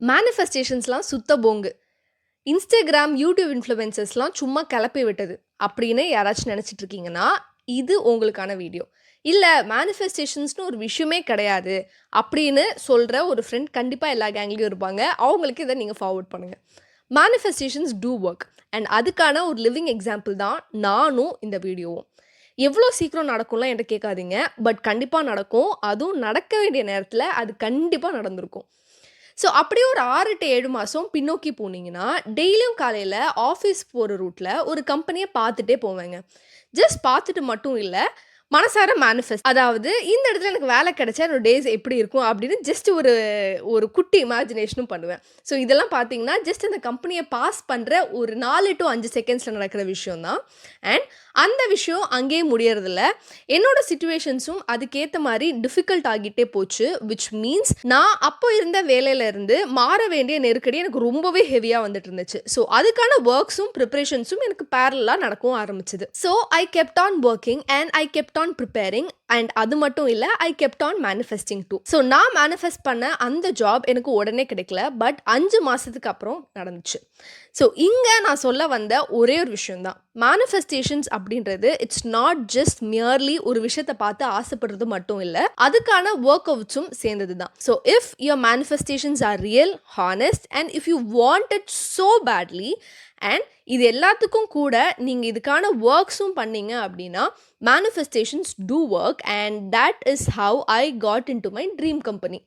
மேனிஃபெஸ்டேஷன்ஸ்லாம் சுத்த போங்கு. Instagram, YouTube இன்ஃப்ளூயன்சர்ஸ்லாம் சும்மா கெளப்பி விட்டது. அப்படின்னு யாராச்சும் நெனச்சிட்டு இருக்கீங்கன்னா, இது உங்களுக்கான வீடியோ. இல்ல மேனிஃபெஸ்டேஷன்ஸ்ன்னு ஒரு விஷயமே கிடையாது. அப்படின்னு சொல்ற ஒரு ஃப்ரெண்ட் கண்டிப்பா எல்லா கேங்லயும் இருப்பாங்க. அவங்களுக்கு இத நீங்க ஃபார்வர்ட் பண்ணுங்க. Manifestations to work. அண்ட் அதுக்கான ஒரு லிவிங் எக்ஸாம்பிள் தான் நானும் இந்த வீடியோவும். எவ்ளோ சீக்கிரம் நடக்கும்லாம் என்ட்ட கேட்காதீங்க. பட் கண்டிப்பா நடக்கும். அதுவும் நடக்க வேண்டிய நேரத்துல அது கண்டிப்பா நடந்திருக்கும். ஸோ அப்படியே ஒரு 6 டூ 7 மாசம் பின்னோக்கி போனீங்கன்னா, டெய்லியும் காலையில ஆஃபீஸ் போற ரூட்ல ஒரு கம்பெனிய பார்த்துட்டே போவேங்க. ஜஸ்ட் பார்த்துட்டு மட்டும் இல்ல, மனசார மேனிஃபெஸ்ட். அதாவது இந்த இடத்துல எனக்கு வேலை கிடைச்சா என்னோட டேஸ் எப்படி இருக்கும் அப்படின்னு ஜஸ்ட் ஒரு ஒரு குட்டி இமேஜினேஷனும் பண்ணுவேன். ஸோ இதெல்லாம் பார்த்தீங்கன்னா, ஜஸ்ட் அந்த கம்பெனிய பாஸ் பண்ற ஒரு 4 டூ 5 செகண்ட்ஸ்ல நடக்கிற விஷயம் தான். அண்ட் அந்த விஷயம் அங்கேயே முடியறதில்ல. என்னோட சிச்சுவேஷன்ஸும் அதுக்கேத்த மாரி டிஃபிகல்ட் ஆகிட்டே போச்சு. விச் மீன்ஸ் நான் அப்போ இருந்த வேலையில இருந்து மாற வேண்டிய நெருக்கடி எனக்கு ரொம்பவே ஹெவியா வந்துட்டு இருந்துச்சு. ஸோ அதுக்கான வொர்க்ஸும், பிரிப்பரேஷன்ஸும் எனக்கு பேரலலா நடக்கவும் ஆரம்பிச்சது. So I kept on working and I kept on preparing and அது மட்டும் இல்ல, I kept on manifesting too. So நான் மேனிஃபெஸ்ட் பண்ண அந்த ஜாப் எனக்கு உடனே கிடைக்கல. பட் 5 மாசத்துக்கு அப்புறம் நடந்துச்சு. ஸோ இங்க நான் சொல்ல வந்த ஒரே ஒரு விஷயம் தான். மேனிஃபெஸ்டேஷன்ஸ் அப்படின்றது இட்ஸ் நாட் ஜஸ்ட் மியர்லி ஒரு விஷயத்த பார்த்து ஆசைப்படுறது மட்டும் இல்ல. அதுக்கான ஒர்க் அவுட்ஸும் சேர்ந்தது தான். So if your manifestations are real, honest and if you want it so badly and இது எல்லாத்துக்கும் கூட நீங்க இதுக்கான ஒர்க்ஸும் பண்ணீங்க அப்படின்னா, manifestations do work and that is how I got into my dream company.